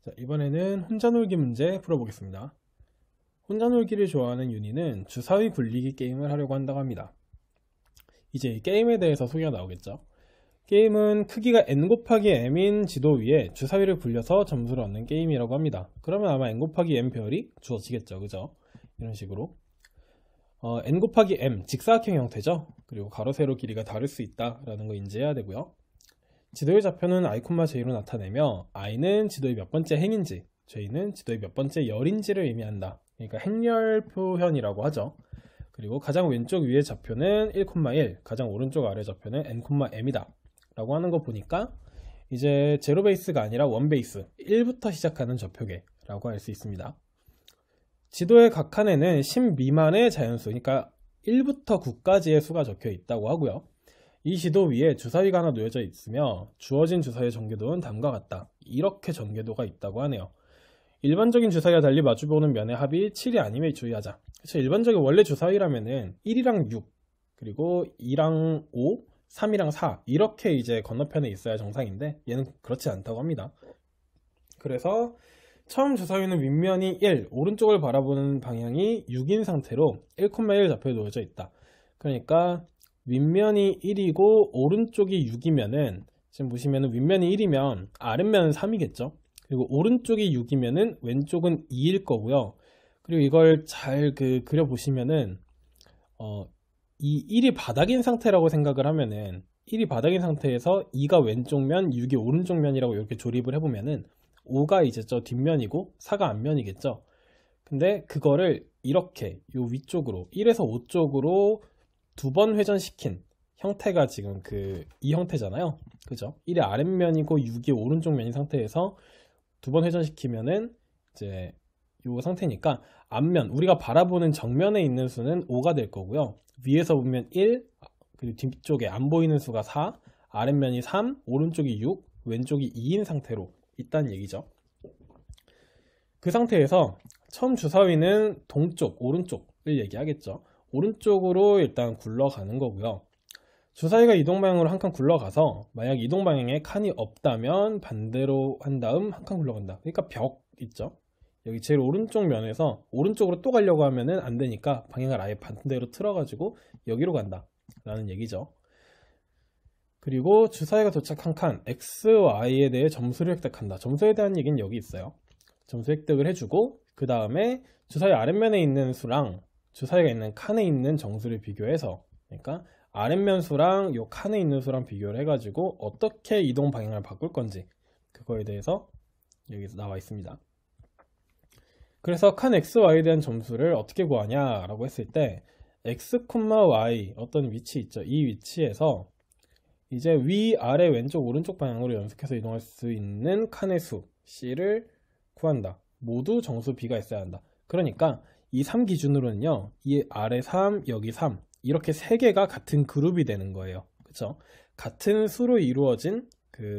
자, 이번에는 혼자 놀기 문제 풀어보겠습니다. 혼자 놀기를 좋아하는 윤희는 주사위 굴리기 게임을 하려고 한다고 합니다. 이제 이 게임에 대해서 소개가 나오겠죠. 게임은 크기가 n 곱하기 m인 지도 위에 주사위를 굴려서 점수를 얻는 게임이라고 합니다. 그러면 아마 n 곱하기 m 별이 주어지겠죠, 그죠? 이런 식으로 n 곱하기 m 직사각형 형태죠. 그리고 가로 세로 길이가 다를 수 있다라는 거 인지해야 되고요. 지도의 좌표는 i, j로 나타내며 i는 지도의 몇 번째 행인지, j는 지도의 몇 번째 열인지를 의미한다. 그러니까 행렬 표현이라고 하죠. 그리고 가장 왼쪽 위의 좌표는 1,1, 가장 오른쪽 아래 좌표는 n,m이다 라고 하는 거 보니까 이제 제로 베이스가 아니라 원 베이스 1부터 시작하는 좌표계라고 할 수 있습니다. 지도의 각 칸에는 10 미만의 자연수, 그러니까 1부터 9까지의 수가 적혀 있다고 하고요. 이 지도 위에 주사위가 하나 놓여져 있으며 주어진 주사위의 전개도는 다음과 같다. 이렇게 전개도가 있다고 하네요. 일반적인 주사위와 달리 마주보는 면의 합이 7이 아님에 주의하자. 그쵸, 일반적인 원래 주사위라면은 1이랑 6, 그리고 2랑 5, 3이랑 4 이렇게 이제 건너편에 있어야 정상인데 얘는 그렇지 않다고 합니다. 그래서 처음 주사위는 윗면이 1, 오른쪽을 바라보는 방향이 6인 상태로 1,1 좌표에 놓여져 있다. 그러니까 윗면이 1이고 오른쪽이 6이면은 지금 보시면은 윗면이 1이면 아랫면은 3이겠죠. 그리고 오른쪽이 6이면은 왼쪽은 2일 거고요. 그리고 이걸 잘 그려보시면은 이 1이 바닥인 상태라고 생각을 하면은 1이 바닥인 상태에서 2가 왼쪽 면, 6이 오른쪽 면이라고 이렇게 조립을 해보면은 5가 이제 저 뒷면이고 4가 앞면이겠죠. 근데 그거를 이렇게 요 위쪽으로 1에서 5 쪽으로 두 번 회전시킨 형태가 지금 이 형태잖아요. 그죠? 1의 아랫면이고 6이 오른쪽 면인 상태에서 두 번 회전시키면은 이제 요 상태니까 앞면, 우리가 바라보는 정면에 있는 수는 5가 될 거고요. 위에서 보면 1, 그리고 뒤쪽에 안 보이는 수가 4, 아랫면이 3, 오른쪽이 6, 왼쪽이 2인 상태로 있다는 얘기죠. 그 상태에서 처음 주사위는 동쪽, 오른쪽을 얘기하겠죠. 오른쪽으로 일단 굴러가는 거고요. 주사위가 이동 방향으로 한 칸 굴러가서 만약 이동 방향에 칸이 없다면 반대로 한 다음 한 칸 굴러간다. 그러니까 벽 있죠. 여기 제일 오른쪽 면에서 오른쪽으로 또 가려고 하면은 안 되니까 방향을 아예 반대로 틀어가지고 여기로 간다 라는 얘기죠. 그리고 주사위가 도착한 칸 X, Y에 대해 점수를 획득한다. 점수에 대한 얘기는 여기 있어요. 점수 획득을 해주고 그 다음에 주사위 아랫면에 있는 수랑 주사위가 있는 칸에 있는 정수를 비교해서, 그러니까 아랫면 수랑 요 칸에 있는 수랑 비교를 해가지고 어떻게 이동 방향을 바꿀 건지 그거에 대해서 여기서 나와 있습니다. 그래서 칸 X, Y에 대한 점수를 어떻게 구하냐 라고 했을 때 X, Y 어떤 위치 있죠. 이 위치에서 이제 위, 아래, 왼쪽, 오른쪽 방향으로 연속해서 이동할 수 있는 칸의 수 C를 구한다. 모두 정수 B가 있어야 한다. 그러니까 이 3 기준으로는요, 이 아래 3, 여기 3 이렇게 3개가 같은 그룹이 되는 거예요. 그쵸? 같은 수로 이루어진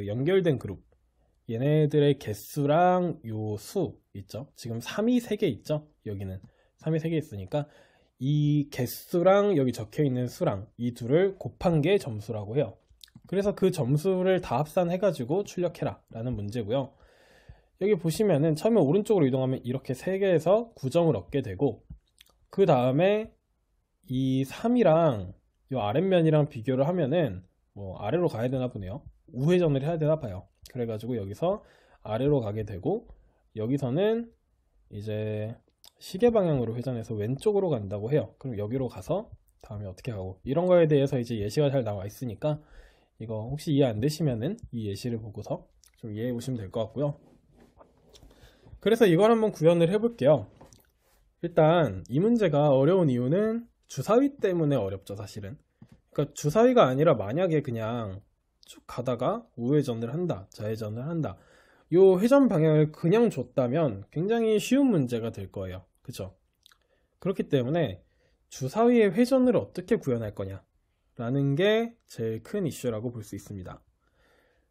연결된 그룹, 얘네들의 개수랑 요 수 있죠. 지금 3이 3개 있죠. 여기는 3이 3개 있으니까 이 개수랑 여기 적혀 있는 수랑 이 둘을 곱한 게 점수라고 해요. 그래서 그 점수를 다 합산해 가지고 출력해라 라는 문제고요. 여기 보시면은 처음에 오른쪽으로 이동하면 이렇게 3개에서 9점을 얻게 되고, 그 다음에 이 3이랑 요 아랫면이랑 비교를 하면은 뭐 아래로 가야 되나 보네요. 우회전을 해야 되나 봐요. 그래가지고 여기서 아래로 가게 되고, 여기서는 이제 시계 방향으로 회전해서 왼쪽으로 간다고 해요. 그럼 여기로 가서 다음에 어떻게 가고, 이런 거에 대해서 이제 예시가 잘 나와 있으니까 이거 혹시 이해 안 되시면은 이 예시를 보고서 좀 이해해 보시면 될 것 같고요. 그래서 이걸 한번 구현을 해볼게요. 일단 이 문제가 어려운 이유는 주사위 때문에 어렵죠, 사실은. 그러니까 주사위가 아니라 만약에 그냥 쭉 가다가 우회전을 한다, 좌회전을 한다, 요 회전 방향을 그냥 줬다면 굉장히 쉬운 문제가 될 거예요. 그쵸? 그렇기 때문에 주사위의 회전을 어떻게 구현할 거냐 라는 게 제일 큰 이슈라고 볼 수 있습니다.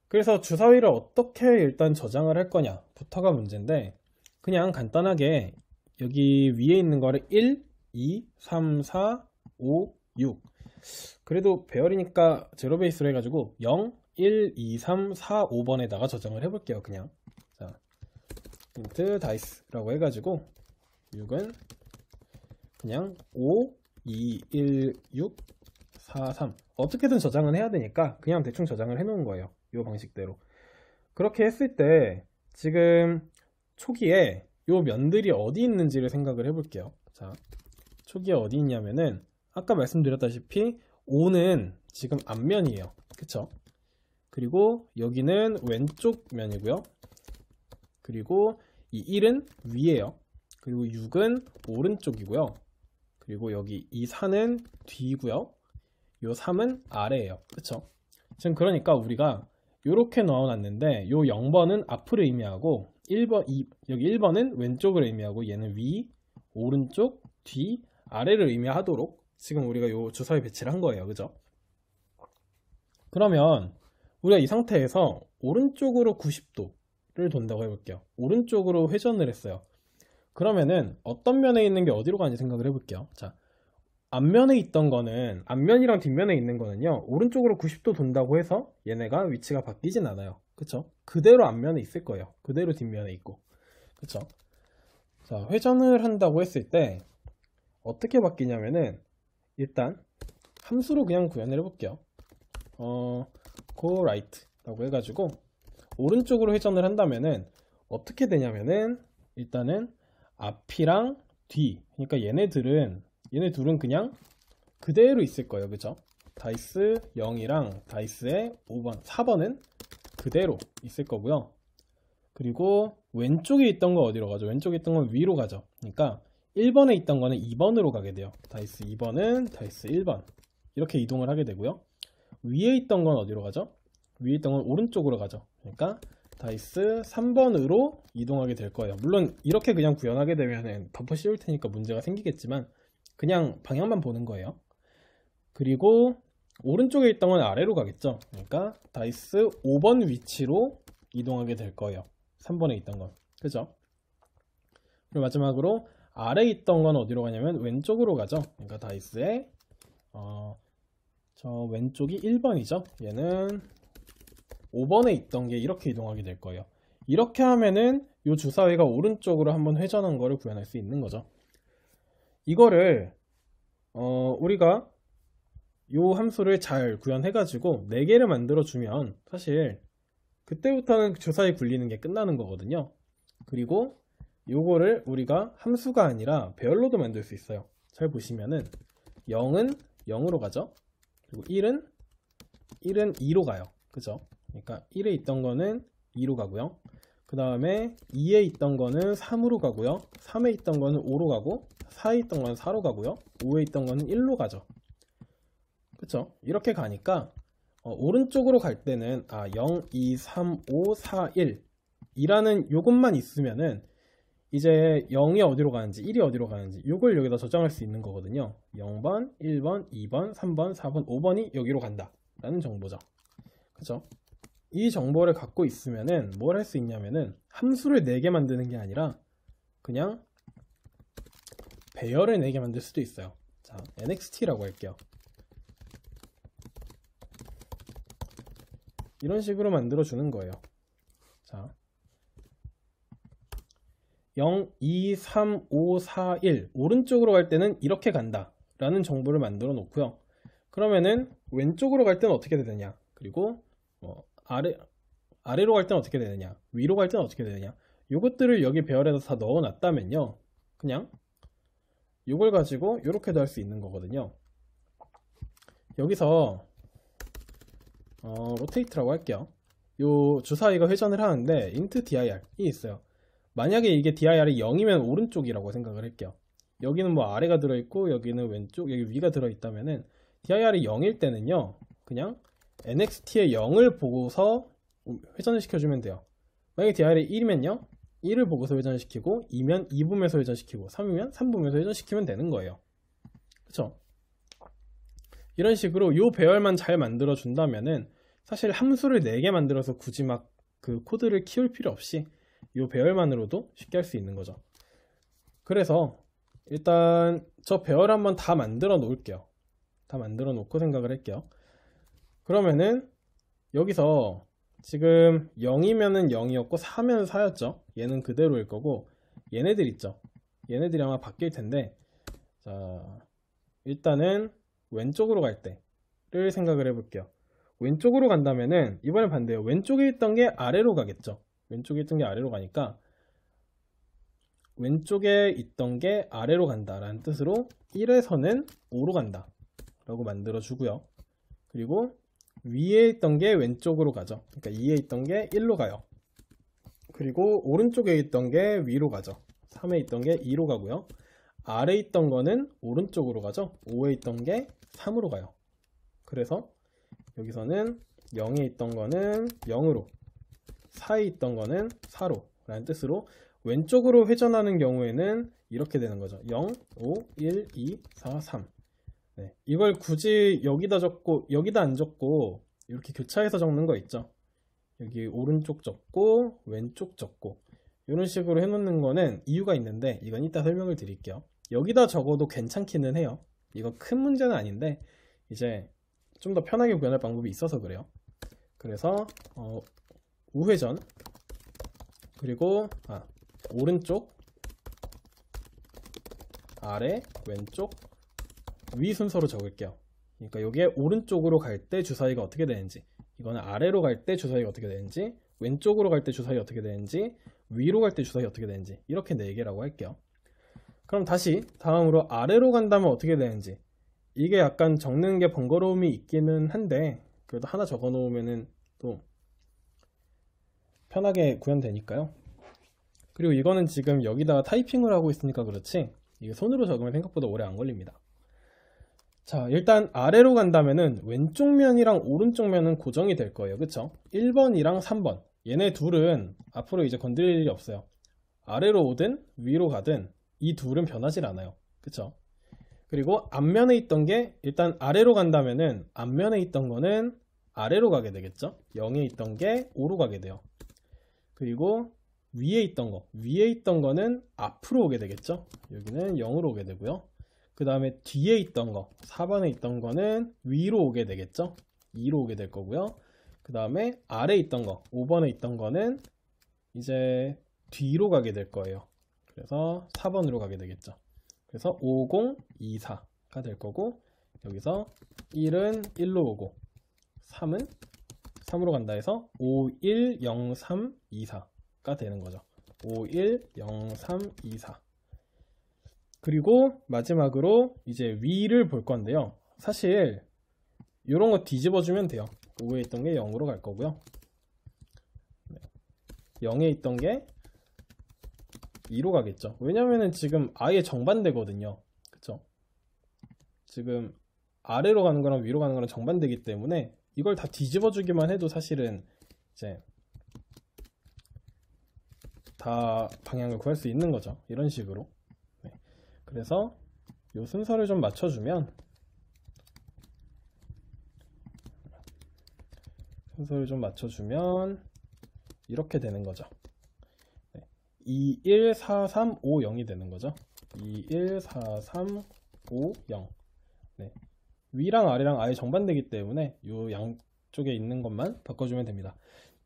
그래서 주사위를 어떻게 일단 저장을 할 거냐 부터가 문제인데, 그냥 간단하게 여기 위에 있는 거를 1, 2, 3, 4, 5, 6, 그래도 배열이니까 제로 베이스로 해가지고 0, 1, 2, 3, 4, 5번에다가 저장을 해볼게요. 그냥 자, int dice라고 해가지고 6은 그냥 5, 2, 1, 6, 4, 3 어떻게든 저장은 해야 되니까 그냥 대충 저장을 해 놓은 거예요. 이 방식대로. 그렇게 했을 때 지금 초기에 요 면들이 어디 있는지를 생각을 해볼게요. 자, 초기에 어디 있냐면은 아까 말씀드렸다시피 5는 지금 앞면이에요. 그쵸? 그리고 여기는 왼쪽 면이고요. 그리고 이 1은 위에요. 그리고 6은 오른쪽이고요. 그리고 여기 이 4는 뒤고요. 요 3은 아래예요. 그쵸? 지금 그러니까 우리가 이렇게 넣어놨는데 요 0번은 앞을 의미하고 1번, 여기 1번은 왼쪽을 의미하고 얘는 위, 오른쪽, 뒤, 아래를 의미하도록 지금 우리가 요 주사위 배치를 한 거예요. 그죠? 그러면 우리가 이 상태에서 오른쪽으로 90도를 돈다고 해볼게요. 오른쪽으로 회전을 했어요. 그러면은 어떤 면에 있는 게 어디로 가는지 생각을 해볼게요. 자, 앞면에 있던 거는 앞면이랑 뒷면에 있는 거는요 오른쪽으로 90도 돈다고 해서 얘네가 위치가 바뀌진 않아요. 그쵸? 그대로 앞면에 있을 거예요. 그대로 뒷면에 있고. 그쵸? 자, 회전을 한다고 했을 때 어떻게 바뀌냐면은 일단 함수로 그냥 구현을 해볼게요. go right 라고 해가지고 오른쪽으로 회전을 한다면은 어떻게 되냐면은 일단은 앞이랑 뒤, 그러니까 얘네 둘은 그냥 그대로 있을 거예요. 그죠? 다이스 0이랑 다이스의 5번, 4번은 그대로 있을 거고요. 그리고 왼쪽에 있던 거 어디로 가죠? 왼쪽에 있던 건 위로 가죠. 그러니까 1번에 있던 거는 2번으로 가게 돼요. 다이스 2번은 다이스 1번 이렇게 이동을 하게 되고요. 위에 있던 건 어디로 가죠? 위에 있던 건 오른쪽으로 가죠. 그러니까 다이스 3번으로 이동하게 될 거예요. 물론 이렇게 그냥 구현하게 되면 덮어 씌울 테니까 문제가 생기겠지만 그냥 방향만 보는 거예요. 그리고 오른쪽에 있던 건 아래로 가겠죠. 그러니까 다이스 5번 위치로 이동하게 될 거예요. 3번에 있던 건. 그죠? 그리고 마지막으로 아래에 있던 건 어디로 가냐면 왼쪽으로 가죠. 그러니까 다이스의 저 왼쪽이 1번이죠. 얘는 5번에 있던 게 이렇게 이동하게 될 거예요. 이렇게 하면은 이 주사위가 오른쪽으로 한번 회전한 거를 구현할 수 있는 거죠. 이거를 우리가 이 함수를 잘 구현해 가지고 4개를 만들어 주면 사실 그때부터는 주사위 굴리는 게 끝나는 거거든요. 그리고 요거를 우리가 함수가 아니라 배열로도 만들 수 있어요. 잘 보시면은 0은 0으로 가죠. 그리고 1은 2로 가요. 그죠? 그러니까 1에 있던 거는 2로 가고요. 그 다음에 2에 있던 거는 3으로 가고요. 3에 있던 거는 5로 가고 4에 있던 거는 4로 가고요. 5에 있던 거는 1로 가죠. 그쵸? 이렇게 가니까 오른쪽으로 갈 때는 0, 2, 3, 5, 4, 1 이라는 요것만 있으면은 이제 0이 어디로 가는지 1이 어디로 가는지 요걸 여기다 저장할 수 있는 거거든요. 0번, 1번, 2번, 3번, 4번, 5번이 여기로 간다 라는 정보죠. 그죠? 이 정보를 갖고 있으면은 뭘 할 수 있냐면은 함수를 4개 만드는 게 아니라 그냥 배열을 4개 만들 수도 있어요. 자, nxt라고 할게요. 이런 식으로 만들어 주는 거예요. 자, 0, 2, 3, 5, 4, 1 오른쪽으로 갈 때는 이렇게 간다 라는 정보를 만들어 놓고요. 그러면은 왼쪽으로 갈 때는 어떻게 되느냐, 그리고 아래로 갈 때는 어떻게 되느냐, 위로 갈 때는 어떻게 되느냐, 요것들을 여기 배열에서 다 넣어 놨다면요 그냥 요걸 가지고 이렇게도 할 수 있는 거거든요. 여기서 로테이트라고 할게요. 요 주사위가 회전을 하는데 int dir이 있어요. 만약에 이게 dir이 0이면 오른쪽이라고 생각을 할게요. 여기는 뭐 아래가 들어있고 여기는 왼쪽, 여기 위가 들어있다면은 dir이 0일 때는요 그냥 nxt의 0을 보고서 회전을 시켜주면 돼요. 만약에 dir이 1이면요 1을 보고서 회전시키고 2면 2 보면서 회전시키고 3이면 3 보면서 회전시키면 되는 거예요. 그쵸? 이런 식으로 요 배열만 잘 만들어 준다면은 사실 함수를 4개 만들어서 굳이 막 그 코드를 키울 필요 없이 요 배열만으로도 쉽게 할 수 있는 거죠. 그래서 일단 저 배열 한번 다 만들어 놓을게요. 다 만들어 놓고 생각을 할게요. 그러면은 여기서 지금 0이면은 0이었고 4면 4였죠. 얘는 그대로일 거고 얘네들 있죠. 얘네들이 아마 바뀔 텐데, 자, 일단은 왼쪽으로 갈 때를 생각을 해볼게요. 왼쪽으로 간다면은 이번엔 반대예요. 왼쪽에 있던 게 아래로 가겠죠. 왼쪽에 있던 게 아래로 가니까 왼쪽에 있던 게 아래로 간다 라는 뜻으로 1에서는 5로 간다 라고 만들어 주고요. 그리고 위에 있던 게 왼쪽으로 가죠. 그러니까 2에 있던 게 1로 가요. 그리고 오른쪽에 있던 게 위로 가죠. 3에 있던 게 2로 가고요. 아래에 있던 거는 오른쪽으로 가죠. 5에 있던 게 3으로 가요. 그래서 여기서는 0에 있던 거는 0으로, 4에 있던 거는 4로 라는 뜻으로 왼쪽으로 회전하는 경우에는 이렇게 되는 거죠. 0, 5, 1, 2, 4, 3. 네, 이걸 굳이 여기다 적고 여기다 안 적고 이렇게 교차해서 적는 거 있죠. 여기 오른쪽 적고 왼쪽 적고 이런 식으로 해놓는 거는 이유가 있는데 이건 이따 설명을 드릴게요. 여기다 적어도 괜찮기는 해요. 이거 큰 문제는 아닌데 이제 좀 더 편하게 구현할 방법이 있어서 그래요. 그래서 우회전, 그리고 오른쪽, 아래, 왼쪽, 위 순서로 적을게요. 그러니까 여기에 오른쪽으로 갈 때 주사위가 어떻게 되는지, 이거는 아래로 갈 때 주사위가 어떻게 되는지, 왼쪽으로 갈 때 주사위 어떻게 되는지, 위로 갈 때 주사위 어떻게 되는지, 이렇게 4개라고 할게요. 그럼 다시 다음으로 아래로 간다면 어떻게 되는지, 이게 약간 적는 게 번거로움이 있기는 한데 그래도 하나 적어 놓으면은 또 편하게 구현되니까요. 그리고 이거는 지금 여기다가 타이핑을 하고 있으니까 그렇지 이게 손으로 적으면 생각보다 오래 안 걸립니다. 자, 일단 아래로 간다면은 왼쪽 면이랑 오른쪽 면은 고정이 될 거예요. 그쵸? 1번이랑 3번 얘네 둘은 앞으로 이제 건드릴 일이 없어요. 아래로 오든 위로 가든 이 둘은 변하질 않아요. 그쵸? 그리고 앞면에 있던 게 일단 아래로 간다면은 앞면에 있던 거는 아래로 가게 되겠죠. 0에 있던 게 5로 가게 돼요. 그리고 위에 있던 거는 앞으로 오게 되겠죠. 여기는 0으로 오게 되고요. 그 다음에 뒤에 있던 거 4번에 있던 거는 위로 오게 되겠죠. 2로 오게 될 거고요. 그 다음에 아래에 있던 거 5번에 있던 거는 이제 뒤로 가게 될 거예요. 그래서 4번으로 가게 되겠죠. 그래서 5024가 될 거고, 여기서 1은 1로 오고 3은 3으로 간다 해서 510324가 되는 거죠. 510324. 그리고 마지막으로 이제 위를 볼 건데요. 사실 이런 거 뒤집어 주면 돼요. 5에 있던 게 0으로 갈 거고요. 0에 있던 게 2로 가겠죠. 왜냐면은 지금 아예 정반대거든요. 그쵸? 지금 아래로 가는 거랑 위로 가는 거랑 정반대기 때문에 이걸 다 뒤집어 주기만 해도 사실은 이제 다 방향을 구할 수 있는 거죠. 이런 식으로. 네. 그래서 이 순서를 좀 맞춰주면 이렇게 되는 거죠. 2, 1, 4, 3, 5, 0이 되는 거죠. 2, 1, 4, 3, 5, 0. 네. 위랑 아래랑 아예 정반대기 때문에 이 양쪽에 있는 것만 바꿔주면 됩니다.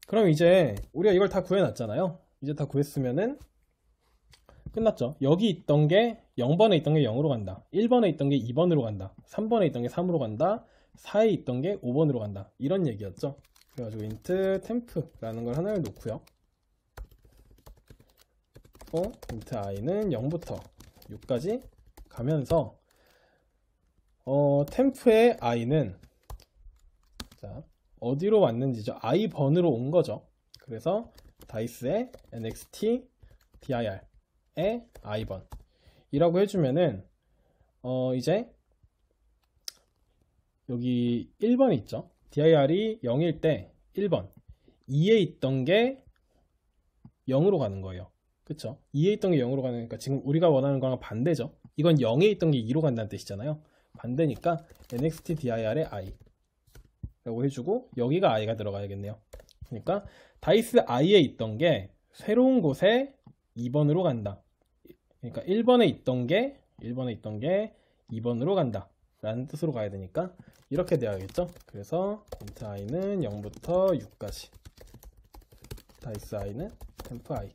그럼 이제 우리가 이걸 다 구해놨잖아요. 이제 다 구했으면은 끝났죠. 여기 있던 게 0번에 있던 게 0으로 간다. 1번에 있던 게 2번으로 간다. 3번에 있던 게 3으로 간다. 4에 있던 게 5번으로 간다. 이런 얘기였죠. 그래가지고 int temp라는 걸 하나를 놓고요. int i는 0부터 6까지 가면서 템프의 i는 자, 어디로 왔는지죠. i번으로 온 거죠. 그래서 다이스의 nxt dir의 i번 이라고 해주면은 이제 여기 1번이 있죠. dir이 0일 때 1번 2에 있던 게 0으로 가는 거예요. 그쵸? 2에 있던 게 0으로 가는 거니까 지금 우리가 원하는 거랑 반대죠. 이건 0에 있던 게 2로 간다는 뜻이잖아요. 반대니까 nxt dir의 i 라고 해주고 여기가 i가 들어가야겠네요. 그러니까 다이스 i에 있던 게 새로운 곳에 2번으로 간다. 그러니까 1번에 있던 게 2번으로 간다 라는 뜻으로 가야 되니까 이렇게 되어야겠죠. 그래서 int i는 0부터 6까지 다이스 i는 temp i.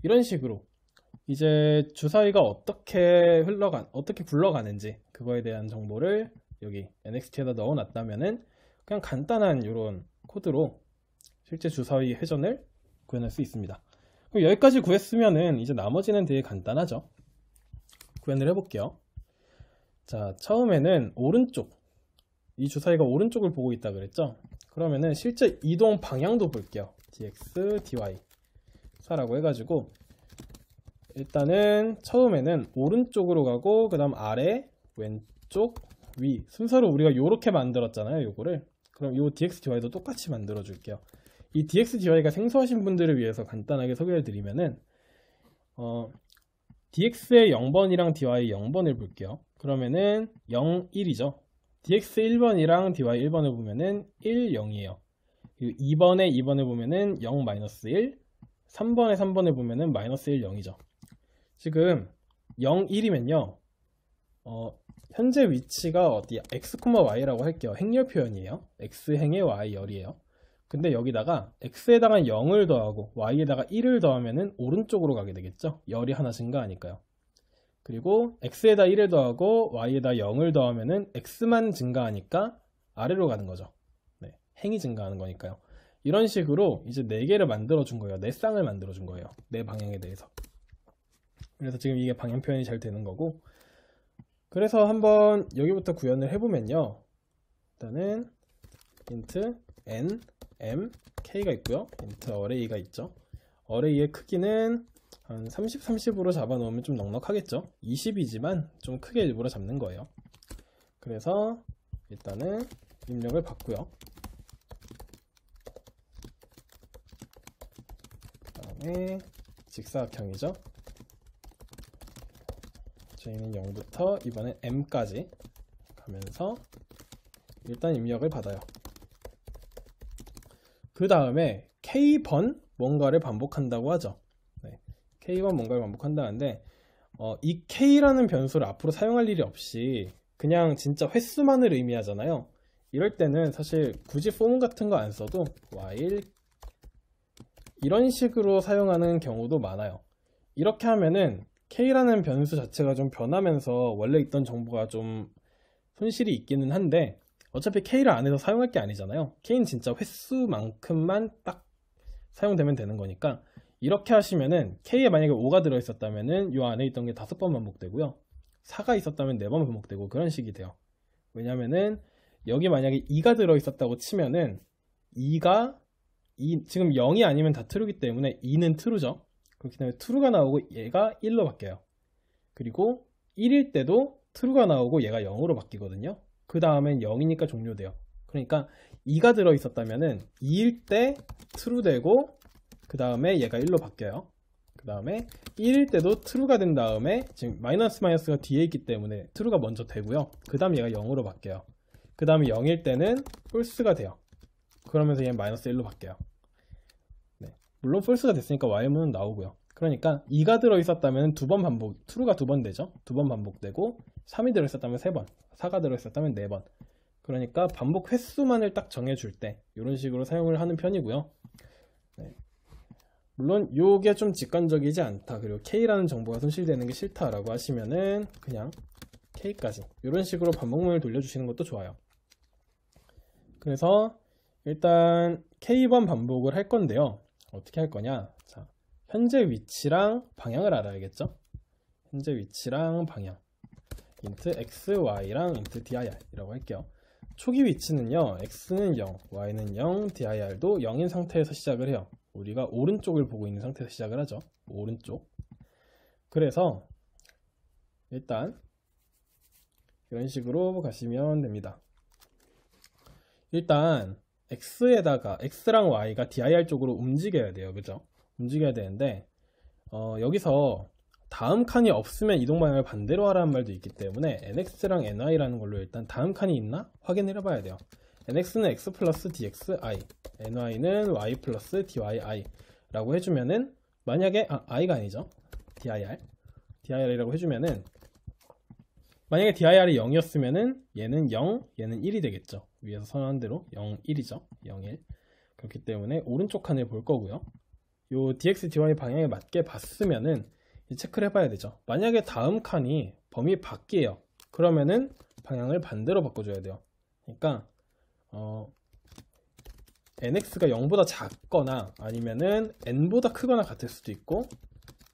이런 식으로 이제 주사위가 어떻게 굴러가는지 그거에 대한 정보를 여기 nxt에다 넣어놨다면은 그냥 간단한 이런 코드로 실제 주사위 회전을 구현할 수 있습니다. 그럼 여기까지 구했으면은 이제 나머지는 되게 간단하죠. 구현을 해볼게요. 자, 처음에는 오른쪽, 이 주사위가 오른쪽을 보고 있다 그랬죠. 그러면은 실제 이동 방향도 볼게요. dx, dy 4라고 해가지고 일단은 처음에는 오른쪽으로 가고 그 다음 아래, 왼쪽, 위 순서로 우리가 요렇게 만들었잖아요. 요거를 그럼 요 dx, dy도 똑같이 만들어 줄게요. 이 dx, dy가 생소하신 분들을 위해서 간단하게 소개를 드리면은 dx의 0번이랑 dy의 0번을 볼게요. 그러면은 0, 1이죠. dx 1번이랑 dy 1번을 보면은 1, 0이에요. 그리고 2번에 2번을 보면은 0, -1, 3번에 3번을 보면은 -1, 0이죠. 지금 0, 1이면요. 현재 위치가 어디야? x, y라고 할게요. 행렬 표현이에요. x행의 y열이에요. 근데 여기다가 x에다가 0을 더하고 y에다가 1을 더하면은 오른쪽으로 가게 되겠죠. 열이 하나 증가하니까요. 그리고 x에다 1을 더하고 y에다 0을 더하면은 x만 증가하니까 아래로 가는 거죠. 네, 행이 증가하는 거니까요. 이런 식으로 이제 4개를 만들어 준 거예요. 4쌍을 만들어 준 거예요. 4방향에 대해서. 그래서 지금 이게 방향 표현이 잘 되는 거고, 그래서 한번 여기부터 구현을 해보면요. 일단은 int n, m, k가 있고요. int array가 있죠. array의 크기는 한 30, 30으로 잡아놓으면 좀 넉넉하겠죠. 20이지만 좀 크게 일부러 잡는 거예요. 그래서 일단은 입력을 받고요. 그 다음에 직사각형이죠. 저희는 0부터 이번엔 m까지 가면서 일단 입력을 받아요. 그 다음에 k번 뭔가를 반복한다고 하죠. 네, k번 뭔가를 반복한다는데 이 k라는 변수를 앞으로 사용할 일이 없이 그냥 진짜 횟수만을 의미하잖아요. 이럴 때는 사실 굳이 폼 같은 거 안 써도 while 이런 식으로 사용하는 경우도 많아요. 이렇게 하면은 k라는 변수 자체가 좀 변하면서 원래 있던 정보가 좀 손실이 있기는 한데 어차피 k를 안에서 사용할 게 아니잖아요. k는 진짜 횟수만큼만 딱 사용되면 되는 거니까 이렇게 하시면은 k에 만약에 5가 들어있었다면은 이 안에 있던 게 5번 반복되고요. 4가 있었다면 4번 반복되고 그런 식이 돼요. 왜냐면은 여기 만약에 2가 들어있었다고 치면은 2가 지금 0이 아니면 다 true이기 때문에 2는 true죠. 그렇기 때문에 true가 나오고 얘가 1로 바뀌어요. 그리고 1일 때도 true가 나오고 얘가 0으로 바뀌거든요. 그 다음엔 0이니까 종료돼요. 그러니까 2가 들어있었다면은 2일 때 true 되고 그 다음에 얘가 1로 바뀌어요. 그 다음에 1일 때도 true가 된 다음에 지금 마이너스가 뒤에 있기 때문에 true가 먼저 되고요. 그 다음 얘가 0으로 바뀌어요. 그 다음에 0일 때는 false가 돼요. 그러면서 얘는 -1로 바뀌어요. 네. 물론 false가 됐으니까 while문은 나오고요. 그러니까 2가 들어있었다면 true가 2번 되죠. 2번 반복되고 3이 들어있었다면 3번, 4가 들어있었다면 4번. 그러니까 반복 횟수만을 딱 정해줄 때 이런 식으로 사용을 하는 편이고요. 네. 물론 이게 좀 직관적이지 않다, 그리고 k라는 정보가 손실되는 게 싫다라고 하시면은 그냥 k까지 이런 식으로 반복문을 돌려주시는 것도 좋아요. 그래서 일단 k번 반복을 할 건데요. 어떻게 할 거냐? 자, 현재 위치랑 방향을 알아야겠죠? 현재 위치랑 방향. int x, y랑 int dir 이라고 할게요. 초기 위치는요, x는 0, y는 0, dir도 0인 상태에서 시작을 해요. 우리가 오른쪽을 보고 있는 상태에서 시작을 하죠. 오른쪽. 그래서 일단 이런 식으로 가시면 됩니다. 일단 x랑 y가 dir 쪽으로 움직여야 돼요. 그죠? 움직여야 되는데 여기서 다음 칸이 없으면 이동 방향을 반대로 하라는 말도 있기 때문에 nx랑 ny라는 걸로 일단 다음 칸이 있나 확인을 해봐야 돼요. nx는 x 플러스 dxi, ny는 y 플러스 dyi 라고 해주면은, 만약에 i가 아니죠, dir이라고 해주면은, 만약에 dir이 0이었으면은 얘는 0, 얘는 1이 되겠죠. 위에서 선언한 대로 0, 1이죠. 0, 1. 그렇기 때문에 오른쪽 칸을 볼 거고요. 요 dx dy 방향에 맞게 봤으면은 체크를 해봐야 되죠. 만약에 다음 칸이 범위 밖이에요. 그러면은 방향을 반대로 바꿔줘야 돼요. 그러니까 nx가 0보다 작거나 아니면은 n보다 크거나 같을 수도 있고,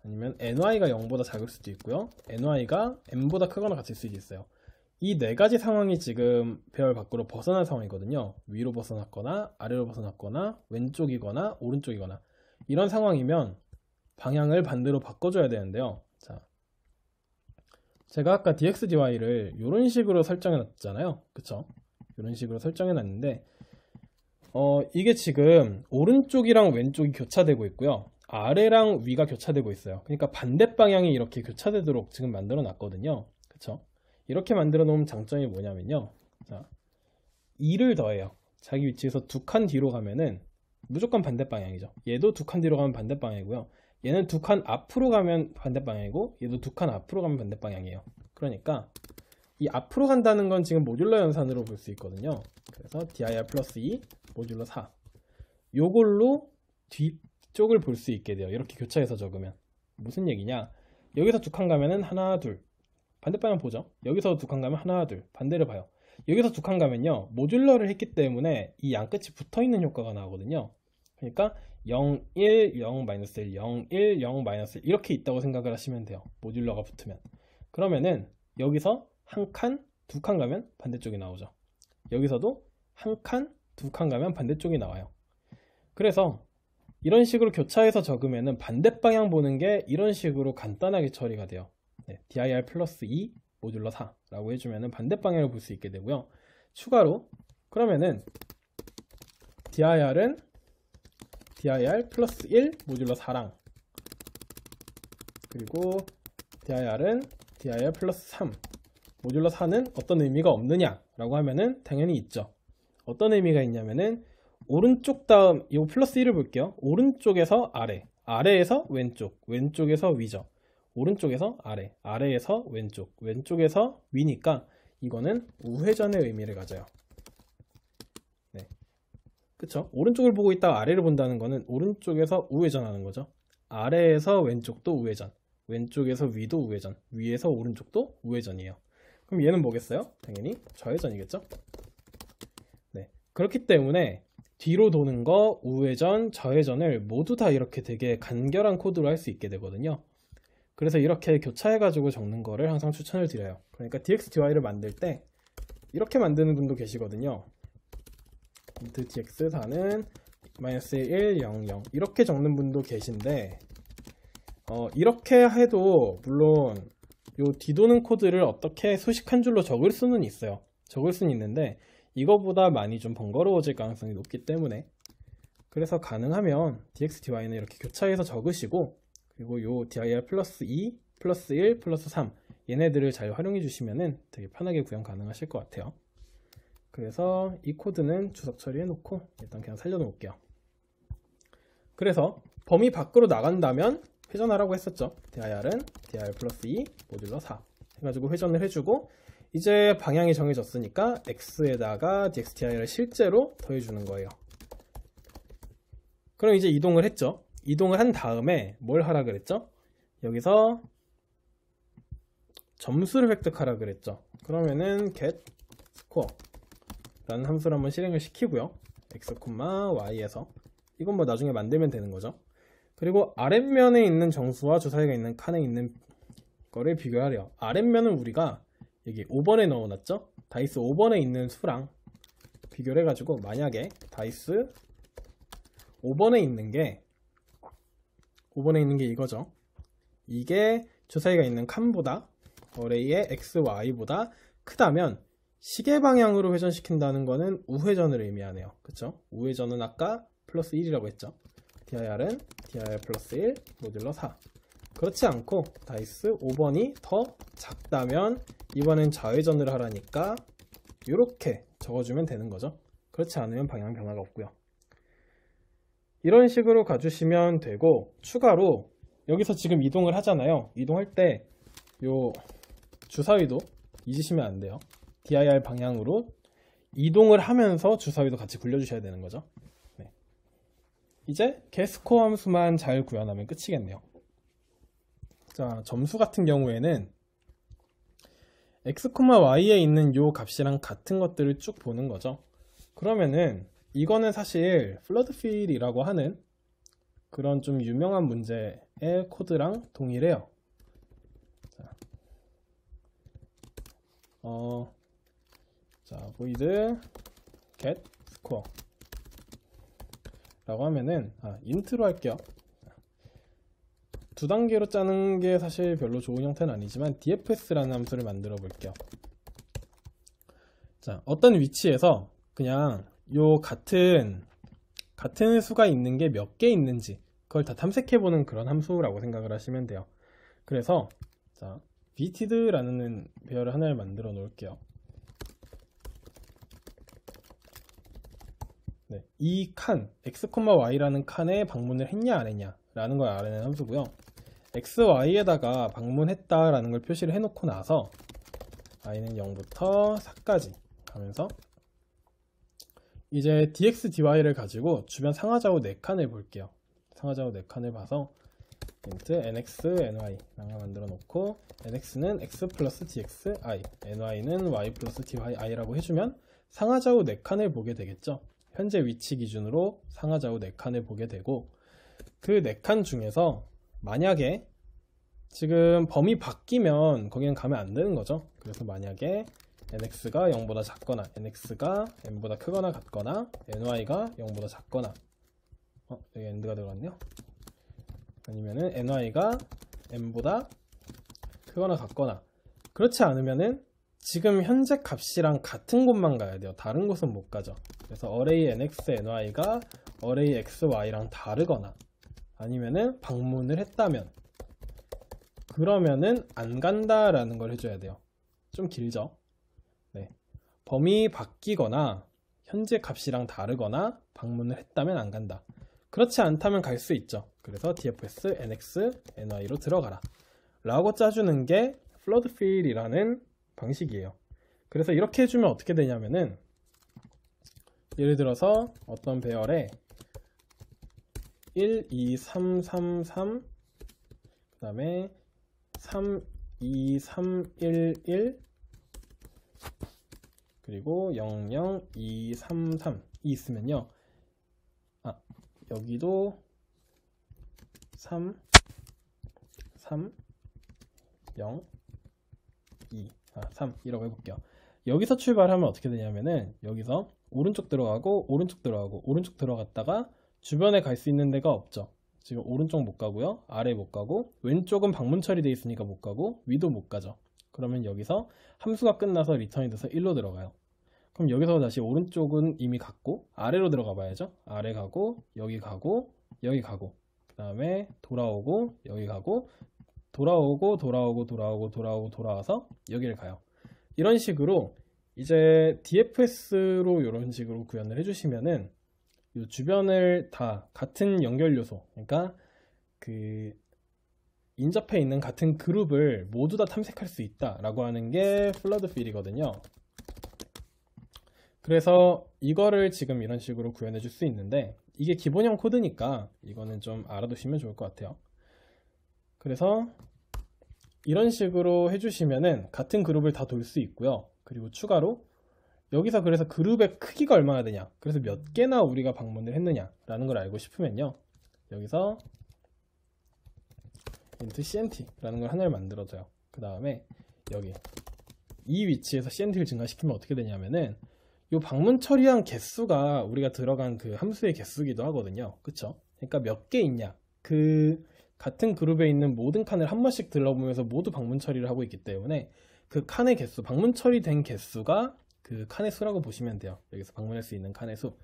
아니면 ny가 0보다 작을 수도 있고요, ny가 n보다 크거나 같을 수도 있어요. 이 네 가지 상황이 지금 배열 밖으로 벗어난 상황이거든요. 위로 벗어났거나 아래로 벗어났거나 왼쪽이거나 오른쪽이거나 이런 상황이면 방향을 반대로 바꿔줘야 되는데요. 자, 제가 아까 dx dy를 이런 식으로 설정해 놨잖아요. 그쵸? 이런 식으로 설정해 놨는데 이게 지금 오른쪽이랑 왼쪽이 교차되고 있고요, 아래랑 위가 교차되고 있어요. 그러니까 반대 방향이 이렇게 교차되도록 지금 만들어 놨거든요. 그쵸? 이렇게 만들어 놓으면 장점이 뭐냐면요, 자, 2를 더해요. 자기 위치에서 두 칸 뒤로 가면은 무조건 반대 방향이죠. 얘도 두 칸 뒤로 가면 반대 방향이고요, 얘는 두 칸 앞으로 가면 반대 방향이고, 얘도 두 칸 앞으로 가면 반대 방향이에요. 그러니까 이 앞으로 간다는 건 지금 모듈러 연산으로 볼 수 있거든요. 그래서 dir 플러스 2 모듈러 4, 요걸로 뒤쪽을 볼 수 있게 돼요. 이렇게 교차해서 적으면. 무슨 얘기냐, 여기서 두 칸 가면은 하나 둘 반대 방향 보죠. 여기서 두 칸 가면 하나 둘 반대를 봐요. 여기서 두 칸 가면요, 모듈러를 했기 때문에 이 양끝이 붙어있는 효과가 나오거든요. 그러니까 0, 1, 0, 마이너스 1, 0, 1, 0, 마이너스 1 이렇게 있다고 생각을 하시면 돼요. 모듈러가 붙으면. 그러면은 여기서 한 칸, 두 칸 가면 반대쪽이 나오죠. 여기서도 한 칸, 두 칸 가면 반대쪽이 나와요. 그래서 이런 식으로 교차해서 적으면은 반대 방향 보는 게 이런 식으로 간단하게 처리가 돼요. 네, dir 플러스 2 모듈러 4 라고 해주면은 반대 방향을 볼 수 있게 되고요. 추가로 그러면은 dir은 dir 플러스 1 모듈러 4랑, 그리고 dir은 dir 플러스 3 모듈러 4는 어떤 의미가 없느냐 라고 하면은 당연히 있죠. 어떤 의미가 있냐면은 오른쪽 다음 이 플러스 1을 볼게요. 오른쪽에서 아래, 아래에서 왼쪽, 왼쪽에서 위죠. 오른쪽에서 아래, 아래에서 왼쪽, 왼쪽에서 위니까 이거는 우회전의 의미를 가져요. 네, 그쵸? 오른쪽을 보고 있다가 아래를 본다는 거는 오른쪽에서 우회전하는 거죠. 아래에서 왼쪽도 우회전, 왼쪽에서 위도 우회전, 위에서 오른쪽도 우회전이에요. 그럼 얘는 뭐겠어요? 당연히 좌회전이겠죠? 네, 그렇기 때문에 뒤로 도는 거, 우회전, 좌회전을 모두 다 이렇게 되게 간결한 코드로 할 수 있게 되거든요. 그래서 이렇게 교차해가지고 적는 거를 항상 추천을 드려요. 그러니까 dx dy를 만들 때 이렇게 만드는 분도 계시거든요. int dx 4는 마이너스 1, 0, 0 이렇게 적는 분도 계신데 이렇게 해도 물론 요 뒤도는 코드를 어떻게 수식 한 줄로 적을 수는 있어요. 적을 수는 있는데 이거보다 많이 좀 번거로워질 가능성이 높기 때문에, 그래서 가능하면 dx dy는 이렇게 교차해서 적으시고, 그리고 요 dir 플러스 2 플러스 1 플러스 3 얘네들을 잘 활용해 주시면은 되게 편하게 구현 가능하실 것 같아요. 그래서 이 코드는 주석 처리해 놓고 일단 그냥 살려 놓을게요. 그래서 범위 밖으로 나간다면 회전하라고 했었죠. dir은 dir 플러스 2 모듈러 4 해가지고 회전을 해주고, 이제 방향이 정해졌으니까 x에다가 dx dy를 실제로 더해주는 거예요. 그럼 이제 이동을 했죠. 이동을 한 다음에 뭘 하라 그랬죠? 여기서 점수를 획득하라 그랬죠. 그러면은 get score 라는 함수를 한번 실행을 시키고요. x, y에서 이건 뭐 나중에 만들면 되는 거죠. 그리고 아랫면에 있는 정수와 주사위가 있는 칸에 있는 거를 비교하래요. 아랫면은 우리가 여기 5번에 넣어놨죠. 다이스 5번에 있는 수랑 비교를 해가지고, 만약에 다이스 5번에 있는 게 이거죠. 이게 주사위가 있는 칸보다 어레이의 x, y보다 크다면 시계 방향으로 회전시킨다는 거는 우회전을 의미하네요. 그쵸? 우회전은 아까 플러스 1이라고 했죠. dir은 dir 플러스 1 모듈러 4. 그렇지 않고 다이스 5번이 더 작다면 이번엔 좌회전을 하라니까 이렇게 적어주면 되는 거죠. 그렇지 않으면 방향 변화가 없고요. 이런 식으로 가주시면 되고, 추가로 여기서 지금 이동을 하잖아요. 이동할 때 요 주사위도 잊으시면 안 돼요. dir 방향으로 이동을 하면서 주사위도 같이 굴려주셔야 되는 거죠. 네. 이제 getScore 함수만 잘 구현하면 끝이겠네요. 자, 점수 같은 경우에는 x, y에 있는 요 값이랑 같은 것들을 쭉 보는 거죠. 그러면은 이거는 사실 플러드필이라고 하는 그런 좀 유명한 문제의 코드랑 동일해요. 자, void get score 라고 하면은 int로 할게요. 두 단계로 짜는 게 사실 별로 좋은 형태는 아니지만 dfs라는 함수를 만들어 볼게요. 자, 어떤 위치에서 그냥 요 같은 수가 있는 게 몇 개 있는지 그걸 다 탐색해 보는 그런 함수라고 생각을 하시면 돼요. 그래서 자, vited라는 배열을 하나를 만들어 놓을게요. 네, 이 칸 x, y라는 칸에 방문을 했냐 안 했냐 라는 걸 알아내는 함수고요. x, y에다가 방문했다 라는 걸 표시를 해놓고 나서 i는 0부터 4까지 하면서 이제 dx, dy를 가지고 주변 상하좌우 4칸을 볼게요. 상하좌우 4칸을 봐서 int nx, ny 라고 만들어 놓고 nx는 x 플러스 dx, i, ny는 y 플러스 dy, i라고 해주면 상하좌우 4칸을 보게 되겠죠. 현재 위치 기준으로 상하좌우 4칸을 보게 되고 그 4칸 중에서 만약에 지금 범위 바뀌면 거기는 가면 안 되는 거죠. 그래서 만약에 nx가 0보다 작거나 nx가 n보다 크거나 같거나 ny가 0보다 작거나 여기 end가 들어갔네요. 아니면은 ny가 n보다 크거나 같거나 그렇지 않으면은 지금 현재 값이랑 같은 곳만 가야 돼요. 다른 곳은 못 가죠. 그래서 array nx, ny가 array x, y랑 다르거나 아니면은 방문을 했다면 그러면은 안 간다라는 걸 해줘야 돼요. 좀 길죠? 네. 범위 바뀌거나 현재 값이랑 다르거나 방문을 했다면 안 간다. 그렇지 않다면 갈 수 있죠. 그래서 dfs nx, ny로 들어가라 라고 짜주는 게 floodfill이라는 방식이에요. 그래서 이렇게 해주면 어떻게 되냐면은 예를 들어서 어떤 배열에 1, 2, 3, 3, 3 그 다음에 3, 2, 3, 1, 1 그리고 0, 0, 2, 3, 3이 있으면요. 여기도 3, 3, 0, 2, 3 이라고 해볼게요. 여기서 출발하면 어떻게 되냐면은 여기서 오른쪽 들어가고 오른쪽 들어가고 오른쪽 들어갔다가 주변에 갈 수 있는 데가 없죠. 지금 오른쪽 못 가고요. 아래 못 가고 왼쪽은 방문 처리되어 있으니까 못 가고 위도 못 가죠. 그러면 여기서 함수가 끝나서 리턴이 돼서 1로 들어가요. 그럼 여기서 다시 오른쪽은 이미 갔고 아래로 들어가 봐야죠. 아래 가고 여기 가고 여기 가고 그 다음에 돌아오고 여기 가고 돌아오고 돌아오고 돌아오고 돌아오고 돌아와서 여기를 가요. 이런 식으로 이제 dfs로 이런 식으로 구현을 해주시면은 이 주변을 다 같은 연결 요소, 그러니까 그 인접해 있는 같은 그룹을 모두 다 탐색할 수 있다라고 하는 게 floodfill이거든요. 그래서 이거를 지금 이런 식으로 구현해 줄 수 있는데 이게 기본형 코드니까 이거는 좀 알아두시면 좋을 것 같아요. 그래서 이런 식으로 해주시면은 같은 그룹을 다 돌 수 있고요. 그리고 추가로 여기서 그래서 그룹의 크기가 얼마나 되냐, 그래서 몇 개나 우리가 방문을 했느냐 라는 걸 알고 싶으면요, 여기서 int cnt 라는 걸 하나를 만들어줘요. 그 다음에 여기 이 위치에서 cnt를 증가시키면 어떻게 되냐면은 이 방문 처리한 개수가 우리가 들어간 그 함수의 개수기도 하거든요. 그쵸? 그러니까 몇 개 있냐, 그 같은 그룹에 있는 모든 칸을 한 번씩 들러보면서 모두 방문 처리를 하고 있기 때문에 그 칸의 개수, 방문 처리된 개수가 그 칸의 수라고 보시면 돼요. 여기서 방문할 수 있는 칸의 수,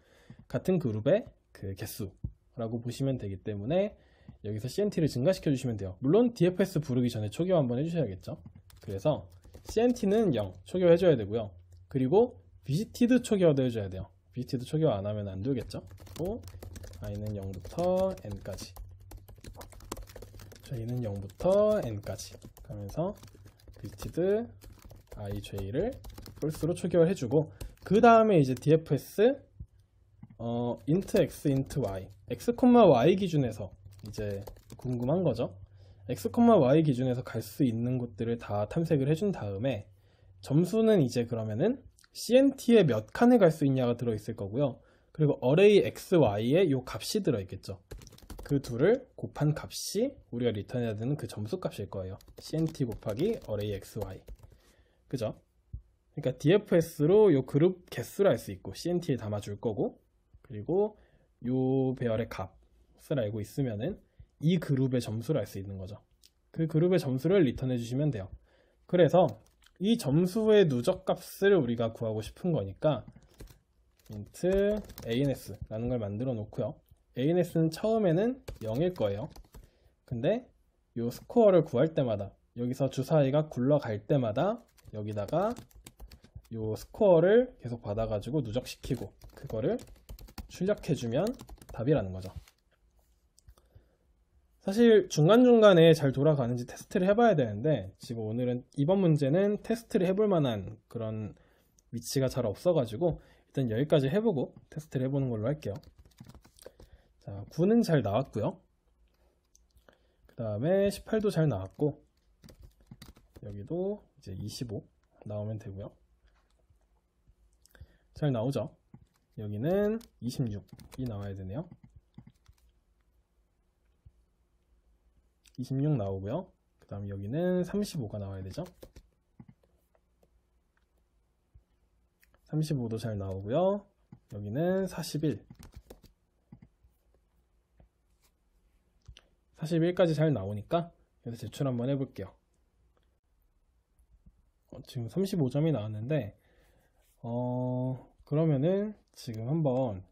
같은 그룹의 그 개수라고 보시면 되기 때문에 여기서 cnt를 증가시켜 주시면 돼요. 물론 dfs 부르기 전에 초기화 한번 해주셔야겠죠. 그래서 cnt는 0 초기화 해줘야 되고요. 그리고 visited 초기화도 해줘야 돼요. visited 초기화 안 하면 안 되겠죠. 또 i는 0부터 n까지, j는 0부터 n까지 하면서 visited i, j를 false로 초기화를 해주고, 그 다음에 이제 dfs int x, int y, x, y 기준에서 이제 궁금한 거죠. x, y 기준에서 갈 수 있는 곳들을 다 탐색을 해준 다음에 점수는 이제 그러면은 CNT에 몇 칸을 갈 수 있냐가 들어있을 거고요. 그리고 array x, y에 요 값이 들어있겠죠. 그 둘을 곱한 값이 우리가 리턴해야 되는 그 점수 값일 거예요. CNT 곱하기 array x, y. 그죠? 그러니까 DFS로 요 그룹 개수를 알 수 있고 CNT에 담아줄 거고, 그리고 요 배열의 값을 알고 있으면은 이 그룹의 점수를 알 수 있는 거죠. 그 그룹의 점수를 리턴해 주시면 돼요. 그래서 이 점수의 누적 값을 우리가 구하고 싶은 거니까 int ans 라는 걸 만들어 놓고요. ans는 처음에는 0일 거예요. 근데 요 스코어를 구할 때마다, 여기서 주사위가 굴러갈 때마다 여기다가 요 스코어를 계속 받아가지고 누적시키고 그거를 출력해주면 답이라는 거죠. 사실 중간중간에 잘 돌아가는지 테스트를 해봐야 되는데, 지금 오늘은 이번 문제는 테스트를 해볼 만한 그런 위치가 잘 없어가지고 일단 여기까지 해보고 테스트를 해보는 걸로 할게요. 자, 9는 잘 나왔고요. 그 다음에 18도 잘 나왔고, 여기도 이제 25 나오면 되고요. 잘 나오죠? 여기는 26이 나와야 되네요. 26 나오고요. 그 다음 여기는 35가 나와야 되죠. 35도 잘 나오고요. 여기는 41. 41까지 잘 나오니까 여기서 제출 한번 해볼게요. 지금 35점이 나왔는데, 그러면은 지금 한번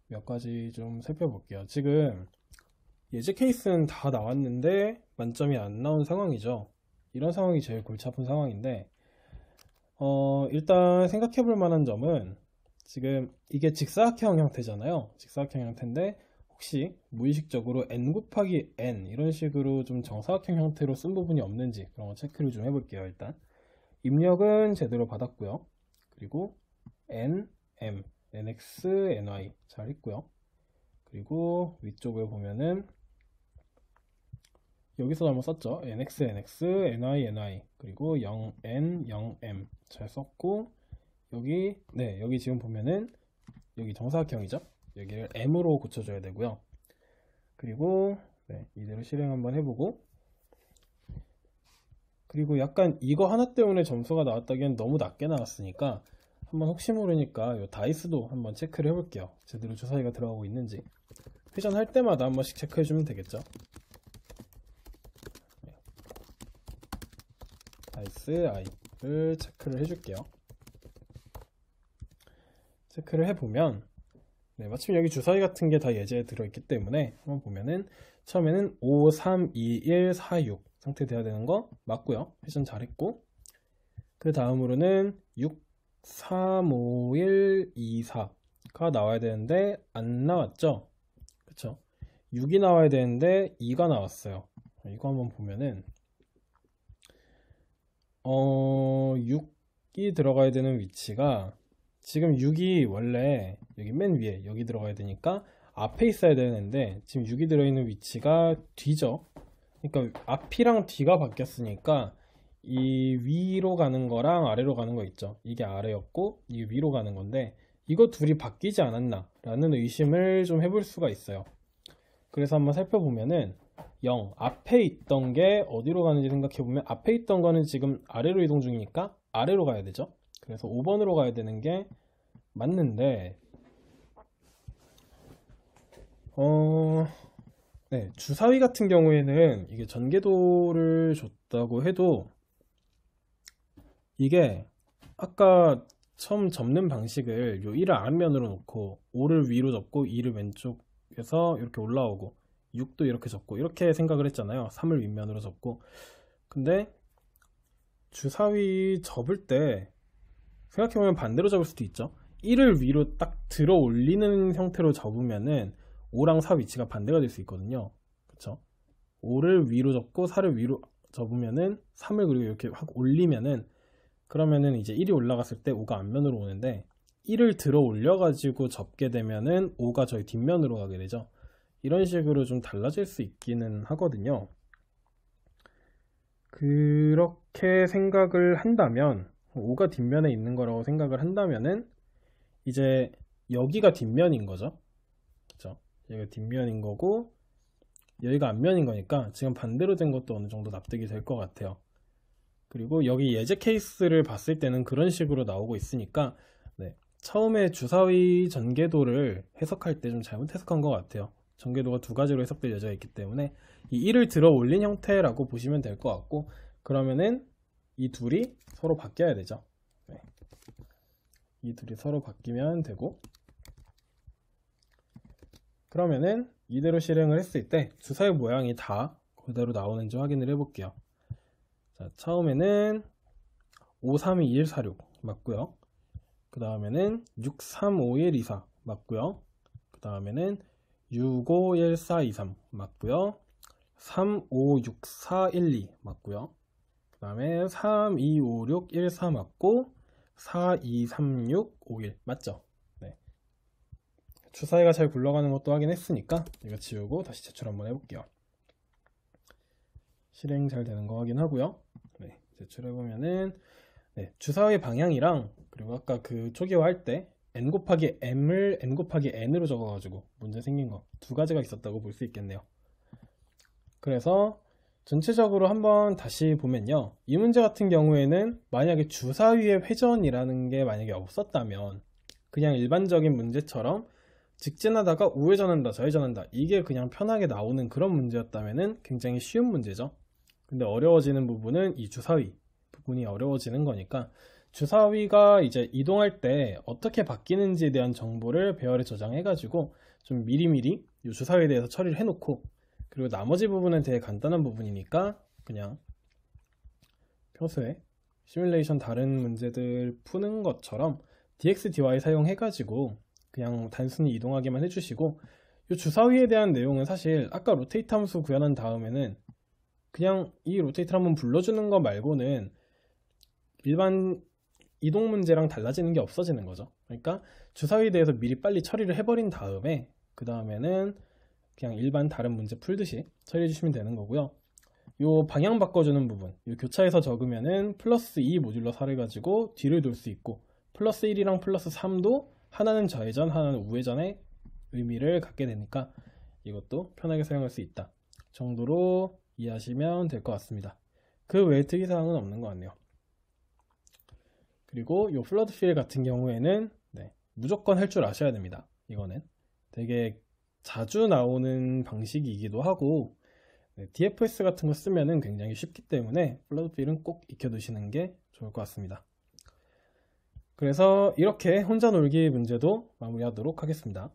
몇 가지 좀 살펴볼게요. 지금 예제 케이스는 다 나왔는데 만점이 안 나온 상황이죠. 이런 상황이 제일 골치 아픈 상황인데, 일단 생각해 볼 만한 점은, 지금 이게 직사각형 형태잖아요. 직사각형 형태인데 혹시 무의식적으로 n 곱하기 n 이런 식으로 좀 정사각형 형태로 쓴 부분이 없는지 그런 거 체크를 좀 해볼게요. 일단 입력은 제대로 받았고요. 그리고 n, m, nx, ny 잘 했고요. 그리고 위쪽을 보면은 여기서 잘못 썼죠. nx, nx, ny, ny 그리고 0n, 0m 잘 썼고, 여기 여기 지금 보면은 여기 정사각형이죠. 여기를 m으로 고쳐줘야 되고요. 그리고 이대로 실행 한번 해보고, 그리고 약간 이거 하나 때문에 점수가 나왔다기엔 너무 낮게 나왔으니까 한번 혹시 모르니까 요 다이스도 한번 체크를 해볼게요. 제대로 주사위가 들어가고 있는지. 회전할 때마다 한 번씩 체크해주면 되겠죠. 다이스 i를 체크를 해줄게요. 체크를 해보면 마침 여기 주사위 같은 게 다 예제에 들어있기 때문에 한번 보면은 처음에는 5, 3, 2, 1, 4, 6 상태 돼야 되는 거 맞고요. 회전 잘했고, 그 다음으로는 6, 3, 5, 1, 2, 4가 나와야 되는데 안 나왔죠. 그쵸? 6이 나와야 되는데 2가 나왔어요. 이거 한번 보면은 6이 들어가야 되는 위치가, 지금 6이 원래 여기 맨 위에 여기 들어가야 되니까 앞에 있어야 되는데 지금 6이 들어있는 위치가 뒤죠. 그러니까 앞이랑 뒤가 바뀌었으니까 이 위로 가는 거랑 아래로 가는 거 있죠. 이게 아래였고 이게 위로 가는 건데 이거 둘이 바뀌지 않았나 라는 의심을 좀 해볼 수가 있어요. 그래서 한번 살펴보면은 0 앞에 있던 게 어디로 가는지 생각해보면, 앞에 있던 거는 지금 아래로 이동 중이니까 아래로 가야 되죠. 그래서 5번으로 가야 되는 게 맞는데, 주사위 같은 경우에는 이게 전개도를 줬다고 해도 이게 아까 처음 접는 방식을 요 1을 아랫면으로 놓고 5를 위로 접고 2를 왼쪽에서 이렇게 올라오고 6도 이렇게 접고 이렇게 생각을 했잖아요. 3을 윗면으로 접고. 근데 주사위 접을 때 생각해보면 반대로 접을 수도 있죠. 1을 위로 딱 들어 올리는 형태로 접으면은 5랑 4 위치가 반대가 될 수 있거든요. 그쵸? 5를 위로 접고 4를 위로 접으면은 3을 그리고 이렇게 확 올리면은, 그러면은 이제 1이 올라갔을 때 5가 앞면으로 오는데 1을 들어 올려 가지고 접게 되면은 5가 저희 뒷면으로 가게 되죠. 이런 식으로 좀 달라질 수 있기는 하거든요. 그렇게 생각을 한다면 5가 뒷면에 있는 거라고 생각을 한다면은 이제 여기가 뒷면인 거죠. 그렇죠? 여기가 뒷면인 거고 여기가 앞면인 거니까 지금 반대로 된 것도 어느 정도 납득이 될 것 같아요. 그리고 여기 예제 케이스를 봤을 때는 그런 식으로 나오고 있으니까 네, 처음에 주사위 전개도를 해석할 때 좀 잘못 해석한 것 같아요. 전개도가 두 가지로 해석될 여지가 있기 때문에 이 1을 들어 올린 형태라고 보시면 될 것 같고, 그러면은 이 둘이 서로 바뀌어야 되죠. 네. 이 둘이 서로 바뀌면 되고, 그러면은 이대로 실행을 했을 때 주사위 모양이 다 그대로 나오는지 확인을 해볼게요. 자, 처음에는 532-146 맞고요. 그 다음에는 635124 맞고요. 그 다음에는 651423 맞고요. 356412 맞고요. 그 다음에 325614 맞고 423651 맞죠? 네. 주사위가 잘 굴러가는 것도 확인했으니까 이거 지우고 다시 제출 한번 해볼게요. 실행 잘 되는 거 확인하고요. 네, 제출해보면은 네, 주사위 방향이랑 그리고 아까 그 초기화 할 때 n 곱하기 m을 n 곱하기 n으로 적어가지고 문제 생긴 거 두 가지가 있었다고 볼 수 있겠네요. 그래서 전체적으로 한번 다시 보면요, 이 문제 같은 경우에는 만약에 주사위의 회전이라는 게 만약에 없었다면 그냥 일반적인 문제처럼 직진하다가 우회전한다 좌회전한다 이게 그냥 편하게 나오는 그런 문제였다면 굉장히 쉬운 문제죠. 근데 어려워지는 부분은 이 주사위 부분이 어려워지는 거니까 주사위가 이제 이동할 때 어떻게 바뀌는지에 대한 정보를 배열에 저장해 가지고 좀 미리미리 이 주사위에 대해서 처리를 해놓고, 그리고 나머지 부분은 되게 간단한 부분이니까 그냥 평소에 시뮬레이션 다른 문제들 푸는 것처럼 DXDY 사용해 가지고 그냥 단순히 이동하기만 해주시고, 이 주사위에 대한 내용은 사실 아까 로테이트 함수 구현한 다음에는 그냥 이 로테이트 한번 불러주는 거 말고는 일반 이동 문제랑 달라지는 게 없어지는 거죠. 그러니까 주사위에 대해서 미리 빨리 처리를 해버린 다음에 그 다음에는 그냥 일반 다른 문제 풀듯이 처리해 주시면 되는 거고요. 요 방향 바꿔주는 부분, 요 교차에서 적으면은 플러스 2 모듈러 4를 가지고 뒤를 돌 수 있고, 플러스 1이랑 플러스 3도 하나는 좌회전 하나는 우회전의 의미를 갖게 되니까 이것도 편하게 사용할 수 있다 정도로 이해하시면 될 것 같습니다. 그 외에 특이사항은 없는 것 같네요. 그리고 이 플러드 필 같은 경우에는 네, 무조건 할 줄 아셔야 됩니다. 이거는 되게 자주 나오는 방식이기도 하고 네, DFS 같은 거 쓰면은 굉장히 쉽기 때문에 플러드 필은 꼭 익혀두시는 게 좋을 것 같습니다. 그래서 이렇게 혼자 놀기 문제도 마무리하도록 하겠습니다.